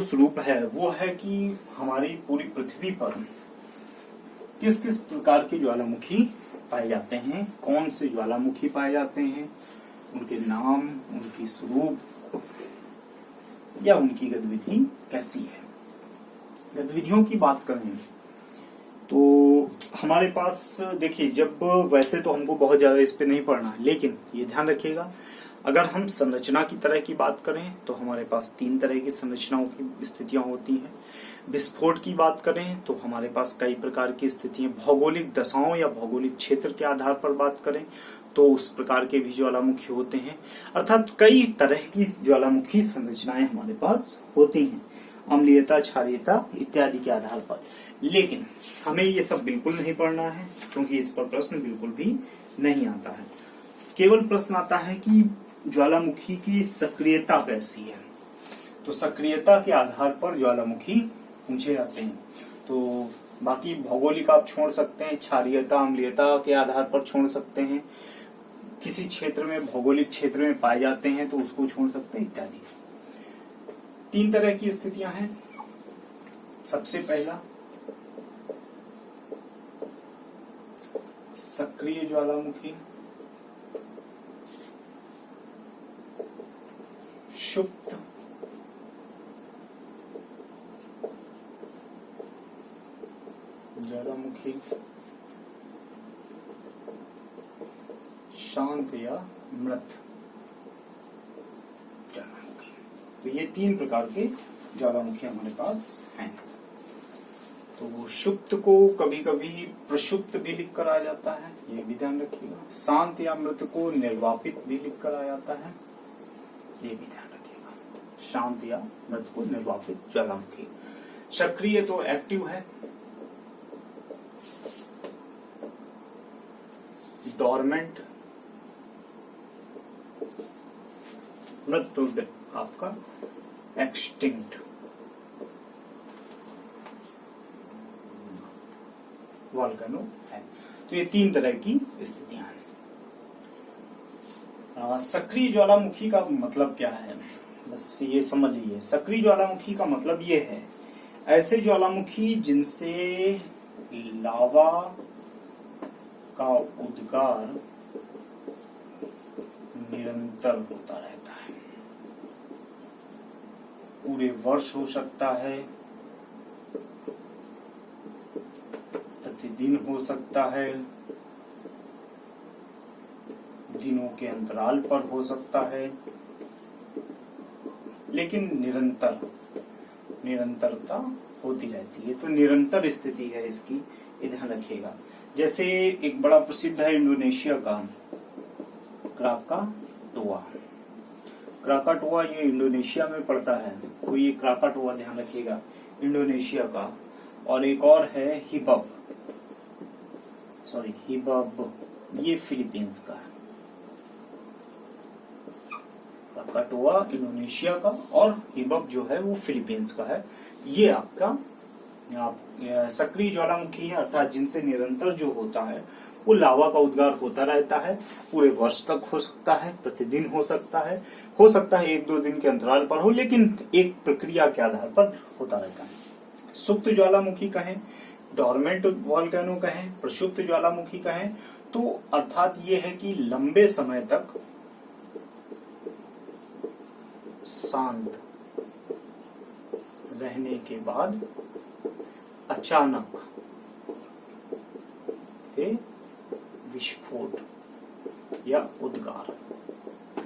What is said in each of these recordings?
स्वरूप है वो है कि हमारी पूरी पृथ्वी पर किस किस प्रकार के ज्वालामुखी पाए जाते हैं, कौन से ज्वालामुखी पाए जाते हैं, उनके नाम, उनकी स्वरूप या उनकी गतिविधि कैसी है। गतिविधियों की बात करें तो हमारे पास देखिए, जब वैसे तो हमको बहुत ज्यादा इस पे नहीं पढ़ना, लेकिन ये ध्यान रखिएगा, अगर हम संरचना की तरह की बात करें तो हमारे पास 3 तरह की संरचनाओं की स्थितियां होती हैं। विस्फोट की बात करें तो हमारे पास कई प्रकार की स्थितियां, भौगोलिक दशाओं या भौगोलिक क्षेत्र के आधार पर बात करें तो उस प्रकार के भी ज्वालामुखी होते हैं। अर्थात कई तरह की ज्वालामुखी संरचनाएं हमारे पास होती हैं, अम्लीयता, क्षारीयता इत्यादि के आधार पर। लेकिन हमें ये सब बिल्कुल नहीं पढ़ना है, क्योंकि इस पर प्रश्न बिल्कुल भी नहीं आता है। केवल प्रश्न आता है कि ज्वालामुखी की सक्रियता कैसी है, तो सक्रियता के आधार पर ज्वालामुखी पूछे जाते हैं। तो बाकी भौगोलिक आप छोड़ सकते हैं, क्षारीयता, अम्लीयता के आधार पर छोड़ सकते हैं, किसी क्षेत्र में, भौगोलिक क्षेत्र में पाए जाते हैं तो उसको छोड़ सकते हैं इत्यादि। 3 तरह की स्थितियां हैं। सबसे पहला सक्रिय ज्वालामुखी, सुप्त, ज्वालामुखी, शांत या मृत ज्वालामुखी। तो ये 3 प्रकार के ज्वालामुखी हमारे पास हैं। तो सुप्त को कभी कभी प्रसुप्त भी लिख कर आ जाता है, ये भी ध्यान रखिएगा। शांत या मृत को निर्वापित भी लिख कर आ जाता है, ये भी ध्यान रखिएगा। शांत या मृत को निर्वापित ज्वालामुखी। सक्रिय तो एक्टिव है, डोरमेंट, मृत तो आपका एक्सटिंक्ट। वोल्केनो है। तो ये 3 तरह की स्थितियां हैं। सक्रिय ज्वालामुखी का मतलब क्या है, बस ये समझ लीजिए। सक्रिय ज्वालामुखी का मतलब ये है, ऐसे ज्वालामुखी जिनसे लावा का उद्गार निरंतर होता रहता है, पूरे वर्ष हो सकता है, प्रतिदिन हो सकता है, दिनों के अंतराल पर हो सकता है, लेकिन निरंतरता होती रहती है। तो निरंतर स्थिति है इसकी, ये ध्यान रखिएगा। जैसे एक बड़ा प्रसिद्ध है इंडोनेशिया का क्राकाटोआ। क्राकाटोआ ये इंडोनेशिया में पड़ता है, तो ये क्राकाटोआ ध्यान रखिएगा, इंडोनेशिया का। और एक और है हिबब, ये फिलीपींस का है। क्राकाटोआ इंडोनेशिया का और हिबब जो है वो फिलीपींस का है। ये आपका सक्रिय ज्वालामुखी है, अर्थात जिनसे निरंतर जो होता है वो लावा का उद्गार होता रहता है, पूरे वर्ष तक हो सकता है, प्रतिदिन हो सकता है 1-2 दिन के अंतराल पर हो, लेकिन एक प्रक्रिया के आधार पर होता रहता है। सुप्त ज्वालामुखी कहें, डोरमेंट वोल्केनो कहें, प्रसुप्त ज्वालामुखी कहें, तो अर्थात ये है कि लंबे समय तक शांत रहने के बाद अचानक से विस्फोट या उद्गार,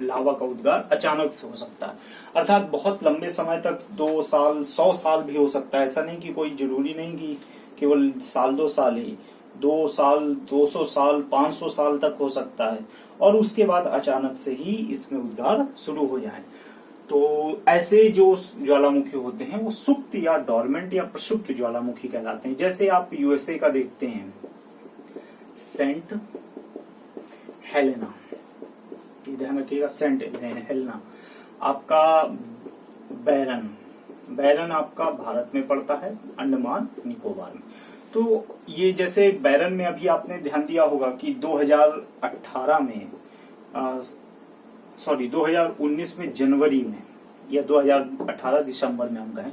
लावा का उद्गार अचानक से हो सकता है। अर्थात बहुत लंबे समय तक, 2 साल, 100 साल भी हो सकता है। ऐसा नहीं कि कोई जरूरी नहीं कि केवल 1-2 साल ही, 2 साल, 200 साल, 500 साल तक हो सकता है, और उसके बाद अचानक से ही इसमें उद्गार शुरू हो जाए। तो ऐसे जो ज्वालामुखी होते हैं वो सुप्त या डोरमेंट या प्रसुप्त ज्वालामुखी कहलाते हैं। जैसे आप यूएसए का देखते हैं, सेंट हेलेना, ध्यान रखिएगा, सेंट हेलेना। आपका बैरन आपका भारत में पड़ता है, अंडमान निकोबार में। तो ये जैसे बैरन में अभी आपने ध्यान दिया होगा कि 2019 में जनवरी में या 2018 दिसंबर में हम गए,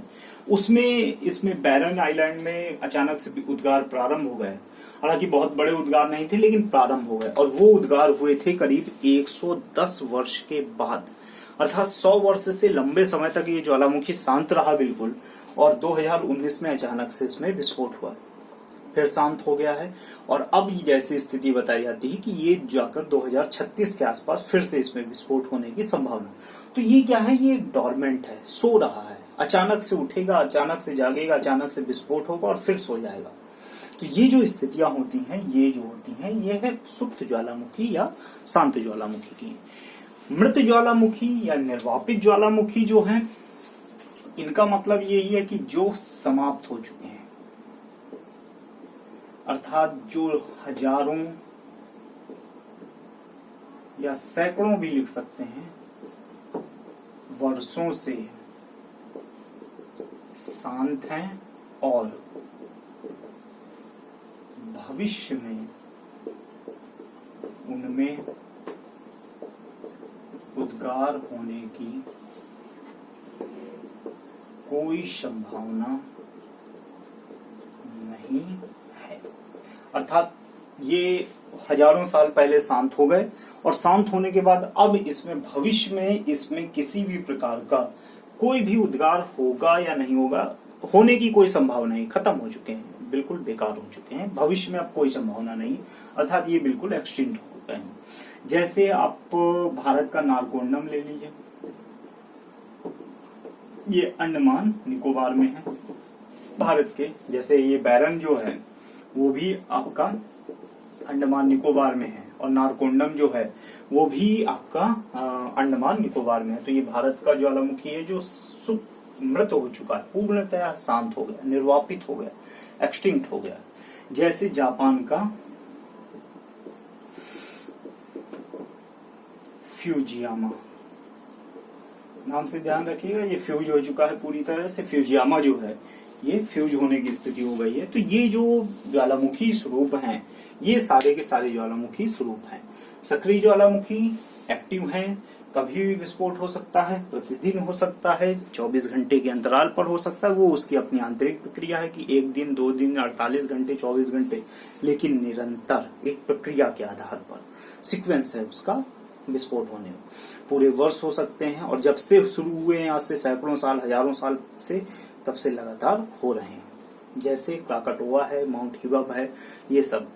उसमें इसमें बैरन आइलैंड में अचानक से उद्गार प्रारंभ हो गए। हालांकि बहुत बड़े उद्गार नहीं थे, लेकिन प्रारंभ हो गए, और वो उद्गार हुए थे करीब 110 वर्ष के बाद, अर्थात 100 वर्ष से लंबे समय तक ये ज्वालामुखी शांत रहा बिल्कुल, और 2019 में अचानक से इसमें विस्फोट हुआ, फिर शांत हो गया है। और अब जैसी स्थिति बताई जाती है कि ये जाकर 2036 के आसपास फिर से इसमें विस्फोट होने की संभावना। तो ये क्या है, ये डॉर्मेंट है, सो रहा है, अचानक से उठेगा, अचानक से जागेगा, अचानक से विस्फोट होगा और फिर सो जाएगा। तो ये जो स्थितियां होती हैं, ये जो होती हैं, ये है सुप्त ज्वालामुखी या शांत ज्वालामुखी की। मृत ज्वालामुखी या निर्वापित ज्वालामुखी जो है, इनका मतलब यही है कि जो समाप्त हो चुके हैं, अर्थात जो हजारों या सैकड़ों भी लिख सकते हैं वर्षों से शांत हैं और भविष्य में उनमें उद्गार होने की कोई संभावना नहीं है। अर्थात ये हजारों साल पहले शांत हो गए, और शांत होने के बाद अब इसमें भविष्य में इसमें किसी भी प्रकार का कोई भी उद्गार होगा या नहीं होगा, होने की कोई संभावना नहीं, खत्म हो चुके हैं, बिल्कुल बेकार हो चुके हैं, भविष्य में अब कोई संभावना नहीं, अर्थात ये बिल्कुल एक्सटिंक्ट हो गए हैं। जैसे आप भारत का नारकोंडम ले लीजिए, ये अंडमान निकोबार में है भारत के। जैसे ये बैरन जो है वो भी आपका अंडमान निकोबार में है, और नारकोंडम जो है वो भी आपका अंडमान निकोबार में है। तो ये भारत का ज्वालामुखी है जो मृत हो चुका है, पूर्णतः शांत हो गया, निर्वापित हो गया, एक्सटिंक्ट हो गया। जैसे जापान का फ्यूजियामा, नाम से ध्यान रखिएगा, ये फ्यूज हो चुका है पूरी तरह से। फ्यूजियामा जो है ये फ्यूज होने की स्थिति हो गई है। तो ये जो ज्वालामुखी स्वरूप हैं, ये सारे के सारे ज्वालामुखी स्वरूप हैं। सक्रिय ज्वालामुखी एक्टिव हैं, कभी भी विस्फोट हो सकता है, प्रतिदिन हो सकता है, 24 घंटे के अंतराल पर हो सकता है। वो उसकी अपनी आंतरिक प्रक्रिया है कि 1 दिन, 2 दिन, 48 घंटे, 24 घंटे, लेकिन निरंतर एक प्रक्रिया के आधार पर सीक्वेंस है उसका विस्फोट होने में। पूरे वर्ष हो सकते हैं, और जब से शुरू हुए हैं, आज से सैकड़ों साल, हजारों साल से, तब से लगातार हो रहे हैं। जैसे क्राकाटोआ है, माउंट हिबब है, ये सब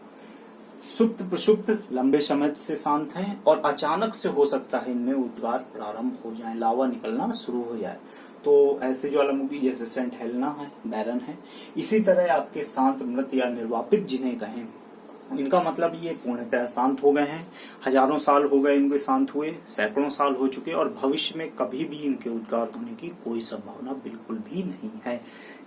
सुप्त प्रसुप्त लंबे समय से शांत हैं, और अचानक से हो सकता है इनमें उद्गार प्रारंभ हो जाए, लावा निकलना शुरू हो जाए। तो ऐसे ज्वालामुखी जैसे सेंट हेलेना है, बैरन है। इसी तरह आपके शांत, मृत या निर्वापित जिन्हें कहें, इनका मतलब ये पूर्णतः शांत हो गए हैं, हजारों साल हो गए इनके शांत हुए, सैकड़ों साल हो चुके, और भविष्य में कभी भी इनके उद्गार होने की कोई संभावना बिल्कुल भी नहीं है।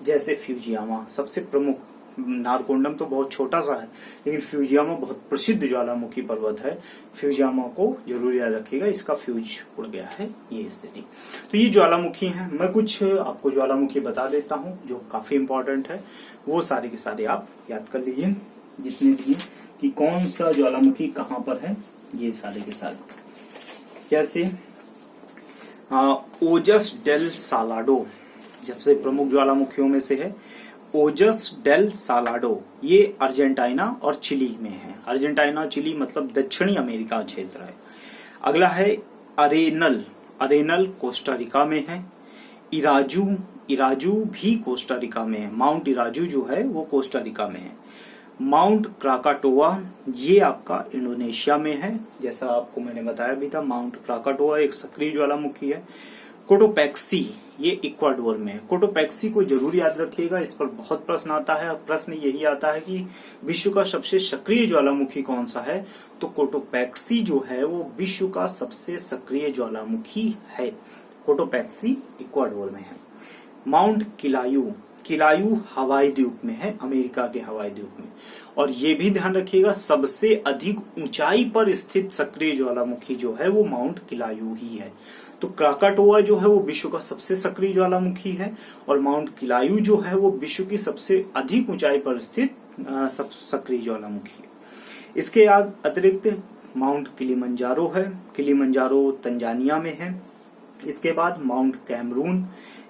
जैसे फ्यूजियामा सबसे प्रमुख, नारकोंडम तो बहुत छोटा सा है, लेकिन फ्यूजियामा बहुत प्रसिद्ध ज्वालामुखी पर्वत है। फ्यूजियामा को जरूर याद रखिएगा, इसका फ्यूज उड़ गया है, ये स्थिति। तो ये ज्वालामुखी हैं। मैं कुछ आपको ज्वालामुखी बता देता हूँ जो काफी इंपॉर्टेंट है, वो सारे के सारे आप याद कर लीजिए जितने भी, कि कौन सा ज्वालामुखी कहाँ पर है, ये सारे के सारे। जैसे ओजस डेल सालाडो सबसे प्रमुख ज्वालामुखियों में से है। ओजस डेल सालाडो ये अर्जेंटीना और चिली में है। अर्जेंटीना चिली मतलब दक्षिणी अमेरिका क्षेत्र है। अगला है अरेनल, अरेनल कोस्टा रिका में है। इराजू, इराजू भी कोस्टा रिका में है। माउंट इराजू जो है वो कोस्टा रिका में है। माउंट क्राकाटोआ ये आपका इंडोनेशिया में है, जैसा आपको मैंने बताया भी था। माउंट क्राकाटोआ एक सक्रिय ज्वालामुखी है। कोटोपैक्सी ये इक्वाडोर में है। कोटोपैक्सी को जरूर याद रखिएगा, इस पर बहुत प्रश्न आता है। प्रश्न यही आता है कि विश्व का सबसे सक्रिय ज्वालामुखी कौन सा है, तो कोटोपैक्सी जो है वो विश्व का सबसे सक्रिय ज्वालामुखी है। कोटोपैक्सी इक्वाडोर में है। माउंट किलायू, किलायू हवाई द्वीप में है, अमेरिका के हवाई द्वीप में। और ये भी ध्यान रखिएगा सबसे अधिक ऊंचाई पर स्थित सक्रिय ज्वालामुखी जो है वो माउंट किलायू ही है। तो क्राकाटोआ जो है वो विश्व का सबसे सक्रिय ज्वालामुखी है, और माउंट किलायू जो है वो विश्व की सबसे अधिक ऊंचाई पर स्थित सक्रिय ज्वालामुखी है। इसके अतिरिक्त माउंट किलिमंजारो है। किलिमंजारो तंजानिया में है। इसके बाद माउंट कैमरून,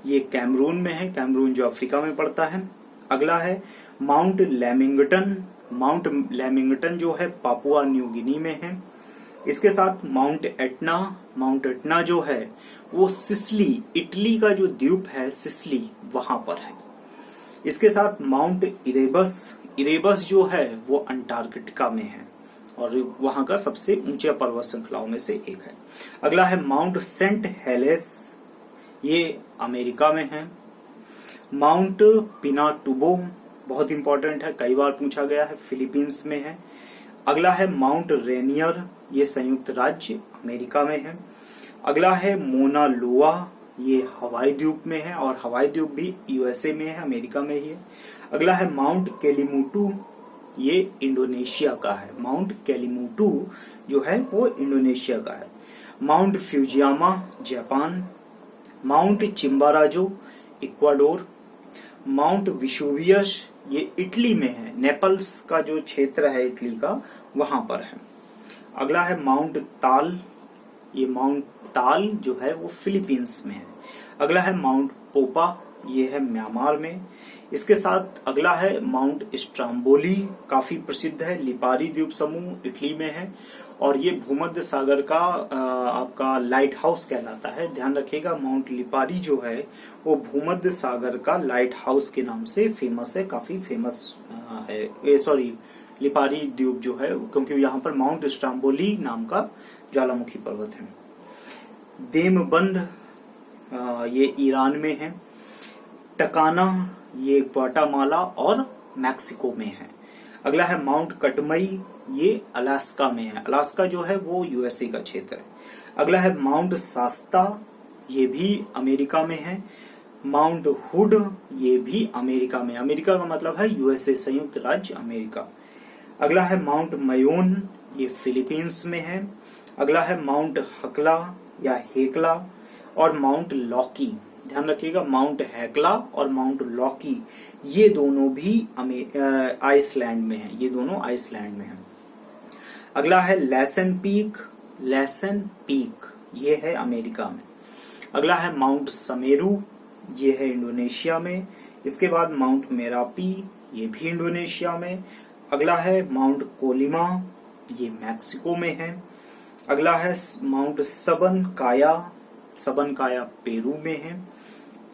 ये कैमरून में है, कैमरून जो अफ्रीका में पड़ता है। अगला है माउंट लेमिंगटन, माउंट लेमिंगटन जो है पापुआ न्यू गिनी में है। इसके साथ माउंट एटना, माउंट एटना जो है वो सिसिली, इटली का जो द्वीप है सिसिली वहां पर है। इसके साथ माउंट इरेबस, इरेबस जो है वो अंटार्कटिका में है और वहां का सबसे ऊंचे पर्वत श्रृंखलाओं में से एक है। अगला है माउंट सेंट हेलेस, ये अमेरिका में है। माउंट पिनाटुबो बहुत इंपॉर्टेंट है, कई बार पूछा गया है, फिलीपींस में है। अगला है माउंट रेनियर, ये संयुक्त राज्य अमेरिका में है। अगला है मोना लोआ, ये हवाई द्वीप में है और हवाई द्वीप भी यूएसए में है, अमेरिका में ही है। अगला है माउंट केलिमुटू, ये इंडोनेशिया का है, माउंट केलिमुटू जो है वो इंडोनेशिया का है। Mount Fujiyama Japan, mount Chimborazo Ecuador, mount Vesuvius ये इटली में है, नेपल्स का जो क्षेत्र है इटली का वहां पर है। अगला है माउंट ताल, ये माउंट ताल जो है वो फिलीपींस में है। अगला है माउंट पोपा, ये है म्यांमार में। इसके साथ अगला है माउंट स्ट्राम्बोली, काफी प्रसिद्ध है, लिपारी द्वीप समूह इटली में है और ये भूमध्य सागर का आपका लाइट हाउस कहलाता है। ध्यान रखिएगा माउंट लिपारी जो है वो भूमध्य सागर का लाइट हाउस के नाम से फेमस है, काफी फेमस है। सॉरी, लिपारी द्वीप जो है, क्योंकि यहाँ पर माउंट स्ट्राम्बोली नाम का ज्वालामुखी पर्वत है। देमबंद ये ईरान में है। टकाना ये ग्वाटामाला और मैक्सिको में है। अगला है माउंट कटमई, ये अलास्का में है, अलास्का जो है वो यूएसए का क्षेत्र है। अगला है माउंट शास्ता, ये भी अमेरिका में है। माउंट हुड ये भी अमेरिका में, अमेरिका का मतलब है यूएसए, संयुक्त राज्य अमेरिका। अगला है माउंट मयोन, ये फिलीपींस में है। अगला है माउंट हकला या हेकला और माउंट लॉकी। ध्यान रखिएगा माउंट हेकला और माउंट लॉकी ये दोनों भी आइसलैंड में है, ये दोनों आइसलैंड में है। अगला है लेसन पीक, लेसन पीक ये है अमेरिका में। अगला है माउंट समेरू, ये है इंडोनेशिया में। इसके बाद माउंट मेरापी, ये भी इंडोनेशिया में। अगला है माउंट कोलिमा, ये मैक्सिको में है। अगला है माउंट सबन काया, सबन काया पेरू में है।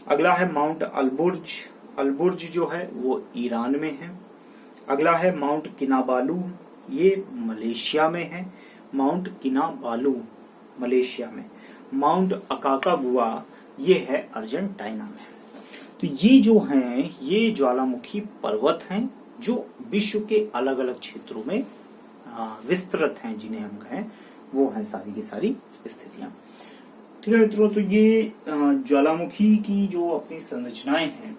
अगला है माउंट अल्बुर्ज, अल्बुर्ज जो है वो ईरान में है। अगला है माउंट किनाबालू, ये मलेशिया में है, माउंट किनाबालू मलेशिया में। माउंट अकाकागुआ ये है अर्जेंटीना में। तो ये जो हैं ये ज्वालामुखी पर्वत हैं जो विश्व के अलग अलग क्षेत्रों में विस्तृत हैं, जिन्हें हम कहें वो हैं सारी की सारी स्थितियां। ठीक है मित्रों, तो ये ज्वालामुखी की जो अपनी संरचनाएं हैं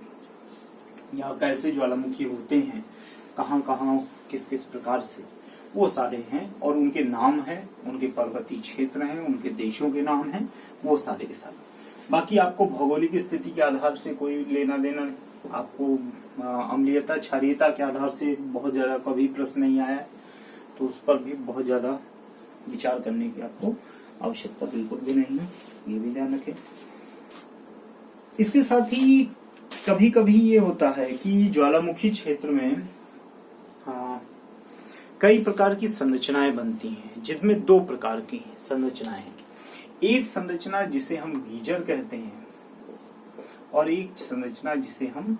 या कैसे ज्वालामुखी होते हैं, कहाँ कहाँ किस किस प्रकार से, वो सारे हैं और उनके नाम हैं, उनके पर्वतीय क्षेत्र हैं, उनके देशों के नाम हैं, वो सारे के सारे। बाकी आपको भौगोलिक स्थिति के आधार से कोई लेना देना नहीं, आपको अम्लीयता क्षारीयता के आधार से बहुत ज्यादा कभी प्रश्न नहीं आया, तो उस पर भी बहुत ज्यादा विचार करने की आपको आवश्यकता बिल्कुल भी नहीं है, ये भी ध्यान रखें। इसके साथ ही कभी कभी ये होता है कि ज्वालामुखी क्षेत्र में कई प्रकार की संरचनाएं बनती हैं, जिसमें दो प्रकार की संरचनाएं हैं। एक संरचना जिसे हम गीजर कहते हैं और एक संरचना जिसे हम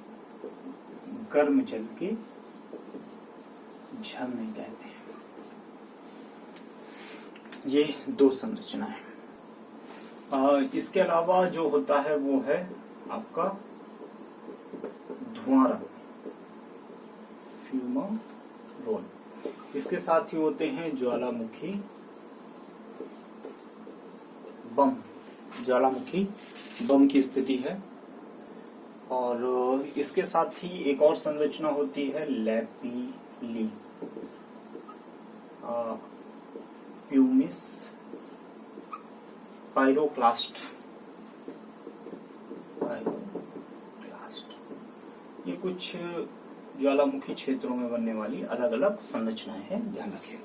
गर्म जल के झरने कहते हैं। ये दो संरचनाएं। इसके अलावा जो होता है वो है आपका धुआंरा, फ्यूमारोल। इसके साथ ही होते हैं ज्वालामुखी बम, ज्वालामुखी बम की स्थिति है। और इसके साथ ही एक और संरचना होती है लैपिली प्यूमिस पायरोक्लास्ट। ये कुछ ज्वालामुखी क्षेत्रों में बनने वाली अलग अलग संरचनाएं हैं, ध्यान रखें।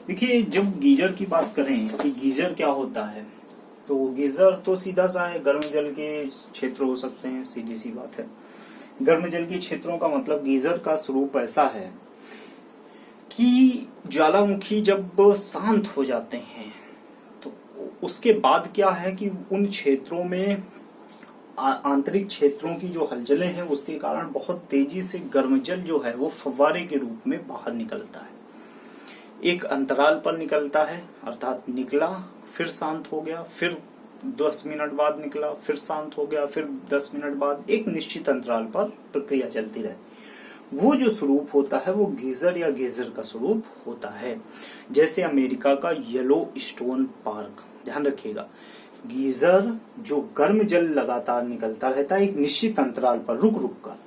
देखिए, जब गीजर की बात करें कि गीजर क्या होता है, तो गीजर तो सीधा सा है, गर्म जल के क्षेत्र हो सकते हैं, सीधी सी बात है। गर्म जल के क्षेत्रों का मतलब गीजर का स्वरूप ऐसा है कि ज्वालामुखी जब शांत हो जाते हैं तो उसके बाद क्या है कि उन क्षेत्रों में आंतरिक क्षेत्रों की जो हलचलें हैं उसके कारण बहुत तेजी से गर्म जल जो है वो फव्वारे के रूप में बाहर निकलता है। एक अंतराल पर निकलता है, अर्थात निकला फिर शांत हो गया, फिर 10 मिनट बाद निकला फिर शांत हो गया, फिर 10 मिनट बाद, एक निश्चित अंतराल पर प्रक्रिया चलती रहती। वो जो स्वरूप होता है वो गीजर या गेजर का स्वरूप होता है। जैसे अमेरिका का येलो स्टोन पार्क, ध्यान रखिएगा, गीजर जो गर्म जल लगातार निकलता रहता है एक निश्चित अंतराल पर रुक रुक कर,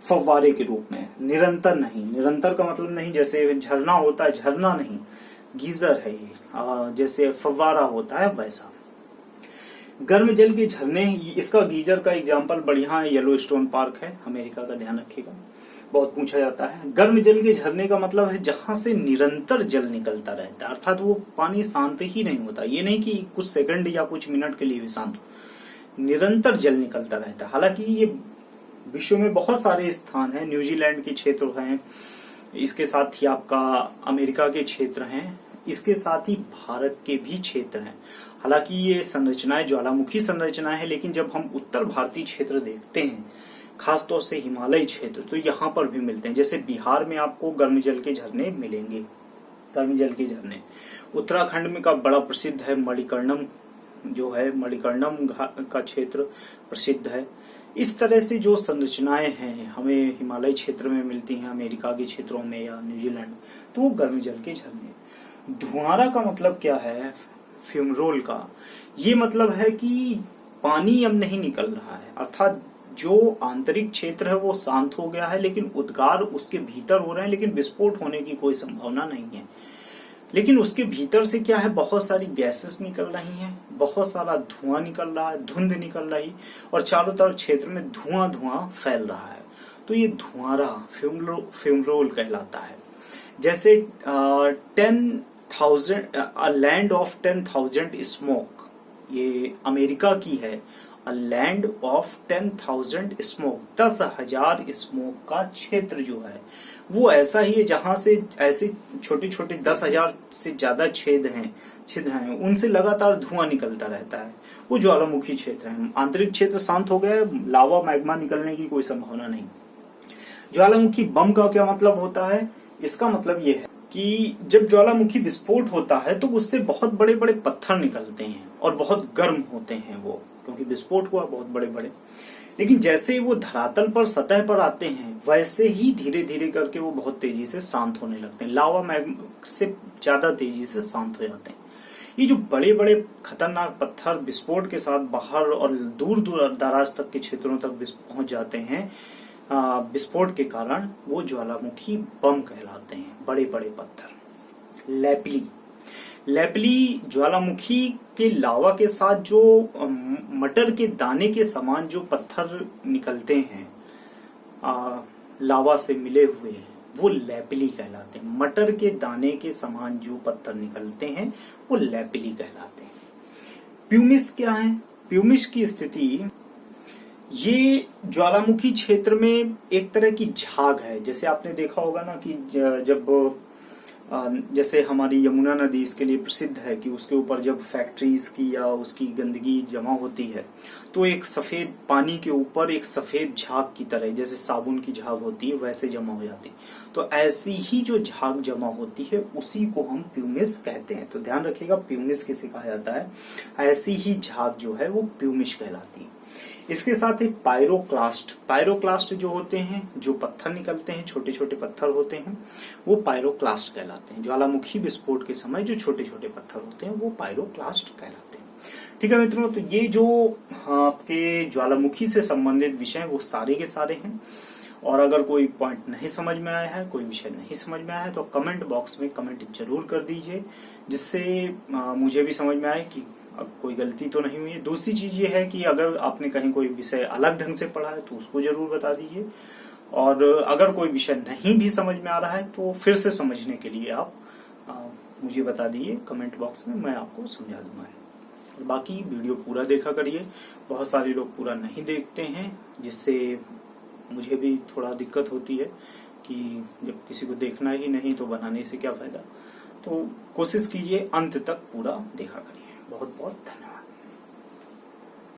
फव्वारे के रूप में, निरंतर नहीं। निरंतर का मतलब नहीं जैसे झरना होता है, झरना नहीं, गीजर है ये, जैसे फव्वारा होता है वैसा। गर्म जल के झरने, इसका गीजर का एग्जाम्पल बढ़िया है, येलो स्टोन पार्क है अमेरिका का, ध्यान रखिएगा, बहुत पूछा जाता है। गर्म जल के झरने का मतलब है जहां से निरंतर जल निकलता रहता है, अर्थात वो पानी शांत ही नहीं होता, ये नहीं कि कुछ सेकंड या कुछ मिनट के लिए भी शांत हो, निरंतर जल निकलता रहता है। हालांकि ये विश्व में बहुत सारे स्थान हैं, न्यूजीलैंड के क्षेत्र हैं, इसके साथ ही आपका अमेरिका के क्षेत्र हैं, इसके साथ ही भारत के भी क्षेत्र हैं। हालांकि ये संरचनाएं ज्वालामुखी संरचनाएं हैं, लेकिन जब हम उत्तर भारतीय क्षेत्र देखते हैं, खासतौर से हिमालय क्षेत्र, तो यहाँ पर भी मिलते हैं। जैसे बिहार में आपको गर्म जल के झरने मिलेंगे, गर्म जल के झरने। उत्तराखंड में का बड़ा प्रसिद्ध है मणिकर्णम, जो है मणिकर्णम का क्षेत्र प्रसिद्ध है। इस तरह से जो संरचनाएं हैं हमें हिमालय क्षेत्र में मिलती हैं, अमेरिका के क्षेत्रों में या न्यूजीलैंड, तो वो गर्म जल के झरने। धुआरा का मतलब क्या है, फ्यूमरोल का, ये मतलब है कि पानी अब नहीं निकल रहा है, अर्थात जो आंतरिक क्षेत्र है वो शांत हो गया है, लेकिन उद्गार उसके भीतर हो रहे हैं, लेकिन विस्फोट होने की कोई संभावना नहीं है। लेकिन उसके भीतर से क्या है, बहुत सारी गैसेस निकल रही हैं, बहुत सारा धुआं निकल रहा है, धुंध निकल रही, और चारों तरफ क्षेत्र में धुआं धुआं फैल रहा है, तो ये धुआरा फ्यूमरोल कहलाता है। जैसे 10,000 अ लैंड ऑफ 10,000 स्मोक, ये अमेरिका की है, a land of 10,000 smoke, 10,000 smoke का क्षेत्र जो है वो ऐसा ही है जहां से ऐसे छोटे छोटे 10,000 से ज्यादा छिद्र हैं, उनसे लगातार धुआं निकलता रहता है, वो ज्वालामुखी क्षेत्र है। आंतरिक क्षेत्र शांत हो गया, लावा मैग्मा निकलने की कोई संभावना नहीं। ज्वालामुखी बम का क्या मतलब होता है, इसका मतलब ये है कि जब ज्वालामुखी विस्फोट होता है तो उससे बहुत बड़े बड़े पत्थर निकलते हैं और बहुत गर्म होते हैं वो, क्योंकि विस्फोट हुआ बहुत बड़े बड़े। लेकिन जैसे वो धरातल पर, सतह पर आते हैं, वैसे ही धीरे धीरे करके वो बहुत तेजी से शांत होने लगते हैं, लावा मैग्मा से ज्यादा तेजी से शांत हो जाते हैं। ये जो बड़े बड़े खतरनाक पत्थर विस्फोट के साथ बाहर और दूर दूर दराज तक के क्षेत्रों तक पहुंच जाते हैं विस्फोट के कारण, वो ज्वालामुखी बम कहलाते हैं, बड़े बड़े पत्थर। लेपली ज्वालामुखी के लावा के साथ जो मटर के दाने के समान जो पत्थर निकलते हैं लावा से मिले हुए, वो लेपली कहलाते हैं। मटर के दाने के समान जो पत्थर निकलते हैं वो लेपली कहलाते हैं। प्यूमिस क्या है, प्यूमिस की स्थिति, ये ज्वालामुखी क्षेत्र में एक तरह की झाग है। जैसे आपने देखा होगा ना कि जब जैसे हमारी यमुना नदी इसके लिए प्रसिद्ध है कि उसके ऊपर जब फैक्ट्रीज की या उसकी गंदगी जमा होती है तो एक सफेद पानी के ऊपर एक सफेद झाग की तरह, जैसे साबुन की झाग होती है वैसे जमा हो जाती है। तो ऐसी ही जो झाग जमा होती है उसी को हम प्यूमिस कहते हैं। तो ध्यान रखिएगा, प्यूमिस किसे कहा जाता है, ऐसी ही झाग जो है वो प्यूमिस कहलाती है। इसके साथ ही पायरोक्लास्ट जो होते हैं, जो पत्थर निकलते हैं, छोटे छोटे पत्थर होते हैं, वो पायरोक्लास्ट कहलाते हैं। ज्वालामुखी विस्फोट के समय जो छोटे छोटे पत्थर होते हैं वो पायरोक्लास्ट कहलाते हैं। ठीक है मित्रों, तो ये जो आपके ज्वालामुखी से संबंधित विषय वो सारे के सारे हैं। और अगर कोई पॉइंट नहीं समझ में आया है, कोई विषय नहीं समझ में आया है, तो कमेंट बॉक्स में कमेंट जरूर कर दीजिए, जिससे मुझे भी समझ में आए कि अब कोई गलती तो नहीं हुई है। दूसरी चीज ये है कि अगर आपने कहीं कोई विषय अलग ढंग से पढ़ा है तो उसको जरूर बता दीजिए, और अगर कोई विषय नहीं भी समझ में आ रहा है तो फिर से समझने के लिए आप मुझे बता दीजिए कमेंट बॉक्स में, मैं आपको समझा दूंगा। और बाकी वीडियो पूरा देखा करिए। बहुत सारे लोग पूरा नहीं देखते हैं, जिससे मुझे भी थोड़ा दिक्कत होती है कि जब किसी को देखना ही नहीं तो बनाने से क्या फायदा। तो कोशिश कीजिए अंत तक पूरा देखा करिए। बहुत बहुत धन्यवाद।